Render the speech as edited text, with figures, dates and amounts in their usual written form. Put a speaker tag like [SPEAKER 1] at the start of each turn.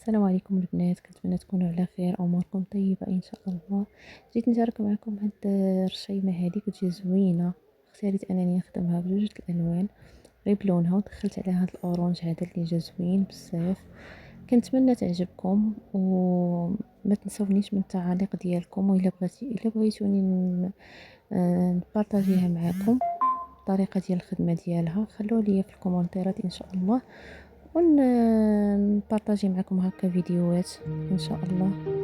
[SPEAKER 1] السلام عليكم البنات، كنتمنى تكونوا على خير، اموركم طيبه ان شاء الله. جيت نشارك معكم هاد الرشيمه هذه كتجي زوينه. اختاريت انني نخدمها بجوج الالوان غير بلونها، ودخلت عليها هاد الاورانج هذا اللي جا زوين بزاف. كنتمنى تعجبكم وما تنسونيش من التعاليق ديالكم، والا بغيتوني نبارطاجيها معكم الطريقه ديال الخدمه ديالها خلوها لي في الكومنتيرات ان شاء الله، ونبارطاجي معكم هكا فيديوهات ان شاء الله.